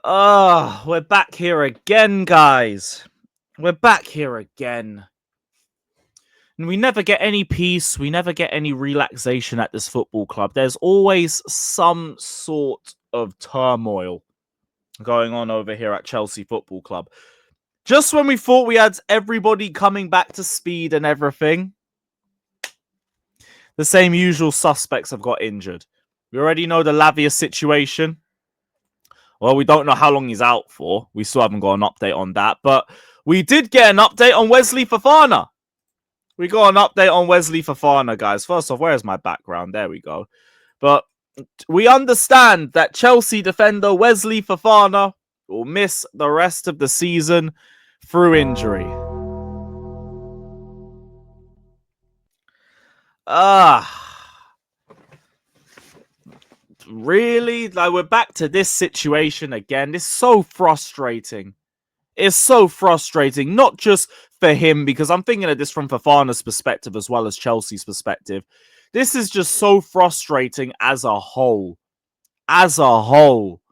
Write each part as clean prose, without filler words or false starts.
We're back here again, guys. We're back here again. And we never get any peace. We never get any relaxation at this football club. There's always some sort of turmoil going on over here at Chelsea Football Club. Just when we thought we had everybody coming back to speed and everything, the same usual suspects have got injured. We already know the Lavia situation. Well, we don't know how long he's out for. We still haven't got an update on that. But we did get an update on Wesley Fofana. We got an update on Wesley Fofana, guys. First off, where's my background? There we go. But we understand that Chelsea defender Wesley Fofana will miss the rest of the season through injury. Really? Like, we're back to this situation again. It's so frustrating. It's so frustrating, not just for him, because I'm thinking of this from Fofana's perspective as well as Chelsea's perspective. This is just so frustrating as a whole. As a whole.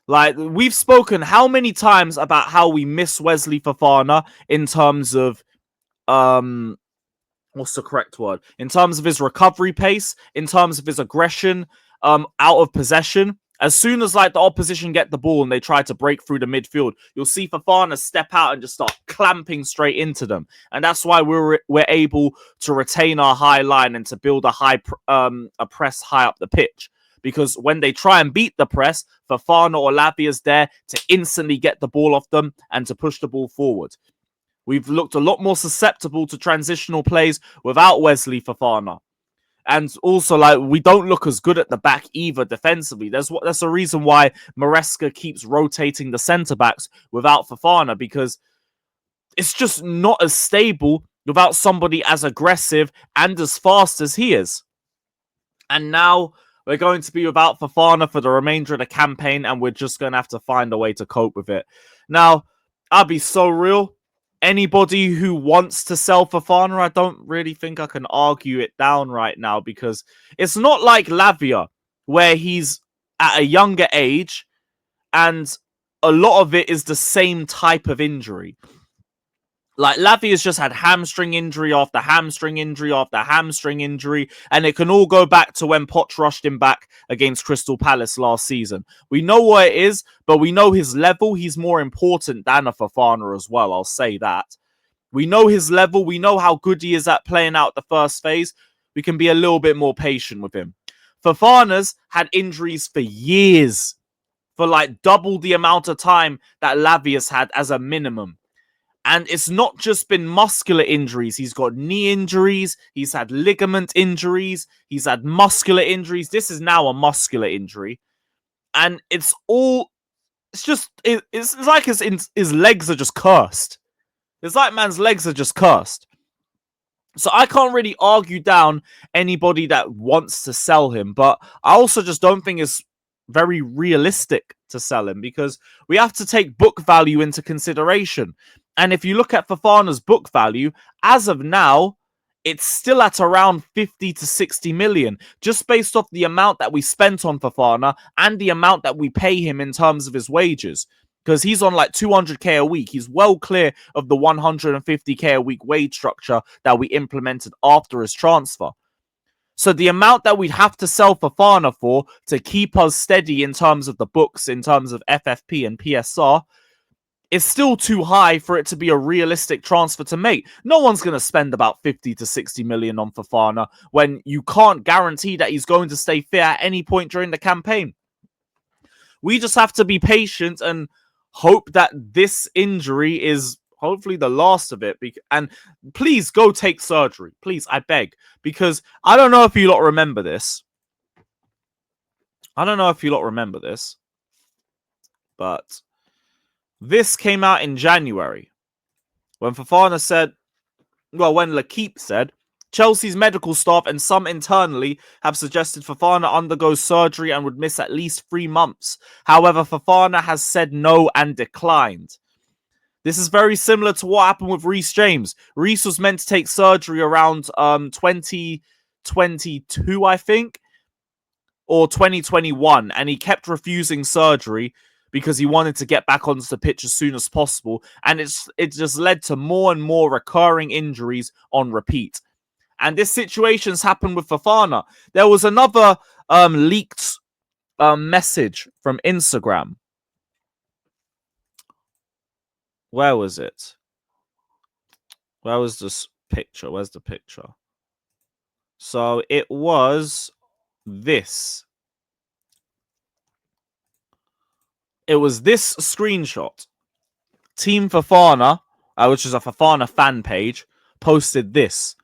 Like, we've spoken how many times about how we miss Wesley Fofana in terms of, what's the correct word? In terms of his recovery pace, in terms of his aggression, out of possession. As soon as like the opposition get the ball and they try to break through the midfield, you'll see Fofana step out and just start clamping straight into them. And that's why we're able to retain our high line and to build a press high up the pitch. Because when they try and beat the press, Fofana or Lavia's there to instantly get the ball off them and to push the ball forward. We've looked a lot more susceptible to transitional plays without Wesley Fofana. And also, like, we don't look as good at the back either defensively. That's a reason why Maresca keeps rotating the centre-backs without Fofana, because it's just not as stable without somebody as aggressive and as fast as he is. And now we're going to be without Fofana for the remainder of the campaign, and we're just going to have to find a way to cope with it. Now, I'll be so real. Anybody who wants to sell Fofana, I don't really think I can argue it down right now, because it's not like Lavia, where he's at a younger age and a lot of it is the same type of injury. Like, Lavia's just had hamstring injury after hamstring injury after hamstring injury, and it can all go back to when Poch rushed him back against Crystal Palace last season. We know what it is, but we know his level. He's more important than a Fofana as well, I'll say that. We know his level. We know how good he is at playing out the first phase. We can be a little bit more patient with him. Fofana's had injuries for years, for like double the amount of time that Lavia's had as a minimum. And it's not just been muscular injuries. He's got knee injuries. He's had ligament injuries. He's had muscular injuries. This is now a muscular injury. And it's like his legs are just cursed. It's like man's legs are just cursed. So I can't really argue down anybody that wants to sell him. But I also just don't think it's very realistic to sell him, because we have to take book value into consideration. And if you look at Fofana's book value, as of now, it's still at around 50 to 60 million, just based off the amount that we spent on Fofana and the amount that we pay him in terms of his wages. Because he's on like 200k a week. He's well clear of the 150k a week wage structure that we implemented after his transfer. So the amount that we'd have to sell Fofana for to keep us steady in terms of the books, in terms of FFP and PSR, is still too high for it to be a realistic transfer to make. No one's going to spend about 50 to 60 million on Fofana when you can't guarantee that he's going to stay fit at any point during the campaign. We just have to be patient and hope that this injury is hopefully the last of it. And please go take surgery. Please, I beg. Because I don't know if you lot remember this. But this came out in January when Fofana said, when L'Equipe said, Chelsea's medical staff and some internally have suggested Fofana undergoes surgery and would miss at least 3 months. However, Fofana has said no and declined. This is very similar to what happened with Reece James. Reece was meant to take surgery around 2022, I think, or 2021, and he kept refusing surgery because he wanted to get back onto the pitch as soon as possible. And it just led to more and more recurring injuries on repeat. And this situation's happened with Fofana. There was another leaked message from Instagram. Where was it? Where was this picture? Where's the picture? So it was this. It was this screenshot. Team Fofana, which is a Fofana fan page, posted this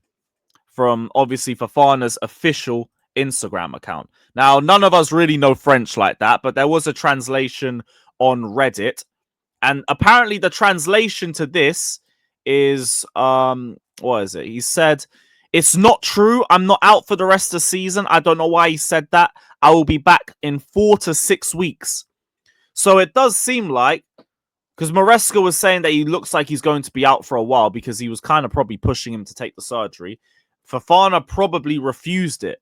from obviously Fofana's official Instagram account. Now, none of us really know French like that, but there was a translation on Reddit. And apparently the translation to this is, what is it? He said, "It's not true. I'm not out for the rest of the season." I don't know why he said that. "I will be back in 4 to 6 weeks. So it does seem like, because Maresca was saying that he looks like he's going to be out for a while because he was kind of probably pushing him to take the surgery. Fofana probably refused it.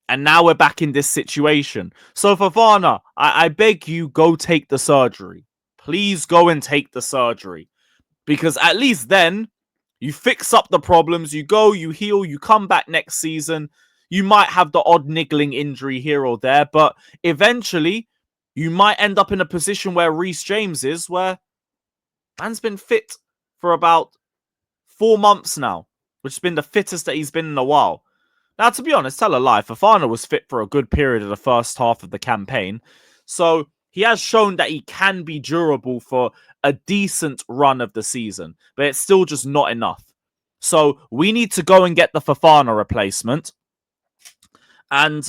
And now we're back in this situation. So Fofana, I beg you, go take the surgery. Please go and take the surgery. Because at least then, you fix up the problems, you go, you heal, you come back next season. You might have the odd niggling injury here or there, but eventually, you might end up in a position where Reece James is, where man's been fit for about 4 months now, which has been the fittest that he's been in a while. Now, to be honest, tell a lie, Fofana was fit for a good period of the first half of the campaign. So he has shown that he can be durable for a decent run of the season, but it's still just not enough. So we need to go and get the Fofana replacement. And,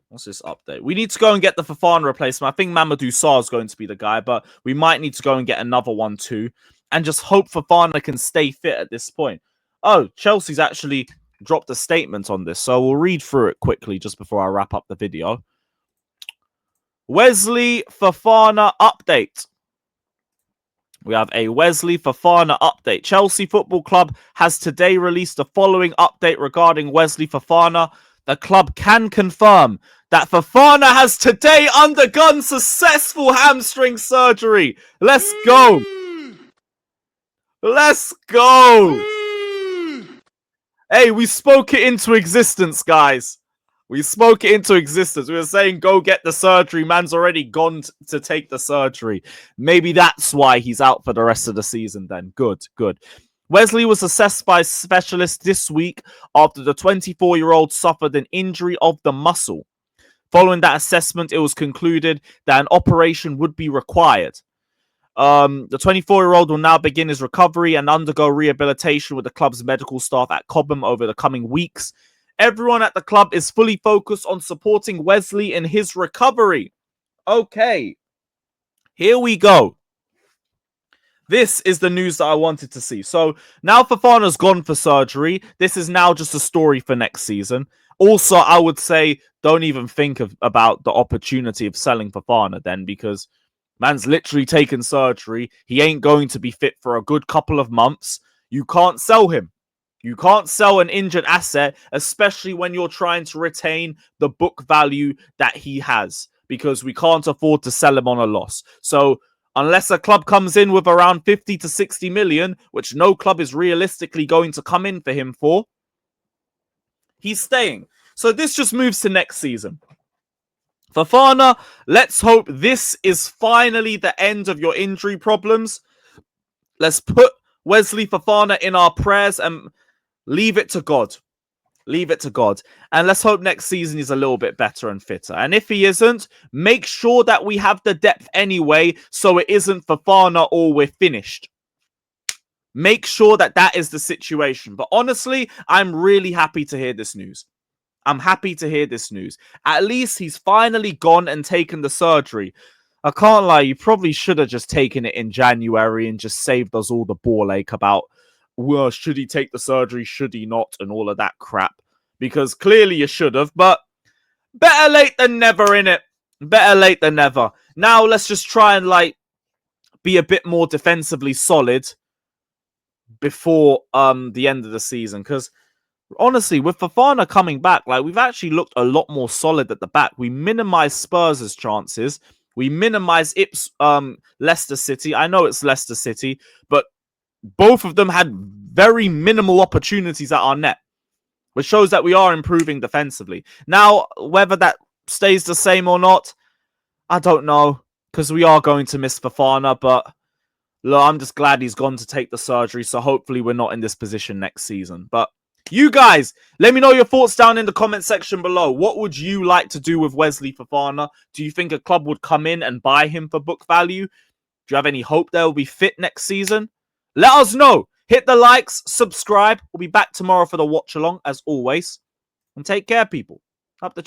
what's this update? We need to go and get the Fofana replacement. I think Mamadou Sarr is going to be the guy, but we might need to go and get another one too. And just hope Fofana can stay fit at this point. Oh, Chelsea's actually dropped a statement on this, so we'll read through it quickly just before I wrap up the video. Wesley Fofana update. We have a Wesley Fofana update. Chelsea Football Club has today released the following update regarding Wesley Fofana. The club can confirm that Fofana has today undergone successful hamstring surgery. Let's go. Let's go. Hey, we spoke it into existence, guys. We spoke it into existence. We were saying, go get the surgery. Man's already gone to take the surgery. Maybe that's why he's out for the rest of the season then. Good, good. Wesley was assessed by specialists this week after the 24-year-old suffered an injury of the muscle. Following that assessment, it was concluded that an operation would be required. The 24-year-old will now begin his recovery and undergo rehabilitation with the club's medical staff at Cobham over the coming weeks. Everyone at the club is fully focused on supporting Wesley in his recovery. Okay, here we go. This is the news that I wanted to see. So now Fofana's gone for surgery. This is now just a story for next season. Also, I would say don't even think about the opportunity of selling Fofana then, because man's literally taken surgery. He ain't going to be fit for a good couple of months. You can't sell him. You can't sell an injured asset, especially when you're trying to retain the book value that he has, because we can't afford to sell him on a loss. So unless a club comes in with around 50 to 60 million, which no club is realistically going to come in for him for, he's staying. So this just moves to next season. Fofana, let's hope this is finally the end of your injury problems. Let's put Wesley Fofana in our prayers and leave it to God. Leave it to God. And let's hope next season he's a little bit better and fitter. And if he isn't, make sure that we have the depth anyway, so it isn't Fofana or we're finished. Make sure that that is the situation. But honestly, I'm really happy to hear this news. I'm happy to hear this news. At least he's finally gone and taken the surgery. I can't lie, you probably should have just taken it in January and just saved us all the ball ache about, well, should he take the surgery, should he not, and all of that crap. Because clearly you should have, but better late than never, innit? Better late than never. Now let's just try and, be a bit more defensively solid before the end of the season. Because honestly, with Fofana coming back, we've actually looked a lot more solid at the back. We minimized Spurs' chances. We minimize Leicester City. I know it's Leicester City, but both of them had very minimal opportunities at our net, which shows that we are improving defensively. Now, whether that stays the same or not, I don't know, because we are going to miss Fofana, but look, I'm just glad he's gone to take the surgery, so hopefully we're not in this position next season. But you guys, let me know your thoughts down in the comment section below. What would you like to do with Wesley Fofana? Do you think a club would come in and buy him for book value? Do you have any hope they'll be fit next season? Let us know. Hit the likes, subscribe. We'll be back tomorrow for the watch along, as always. And take care, people. Up the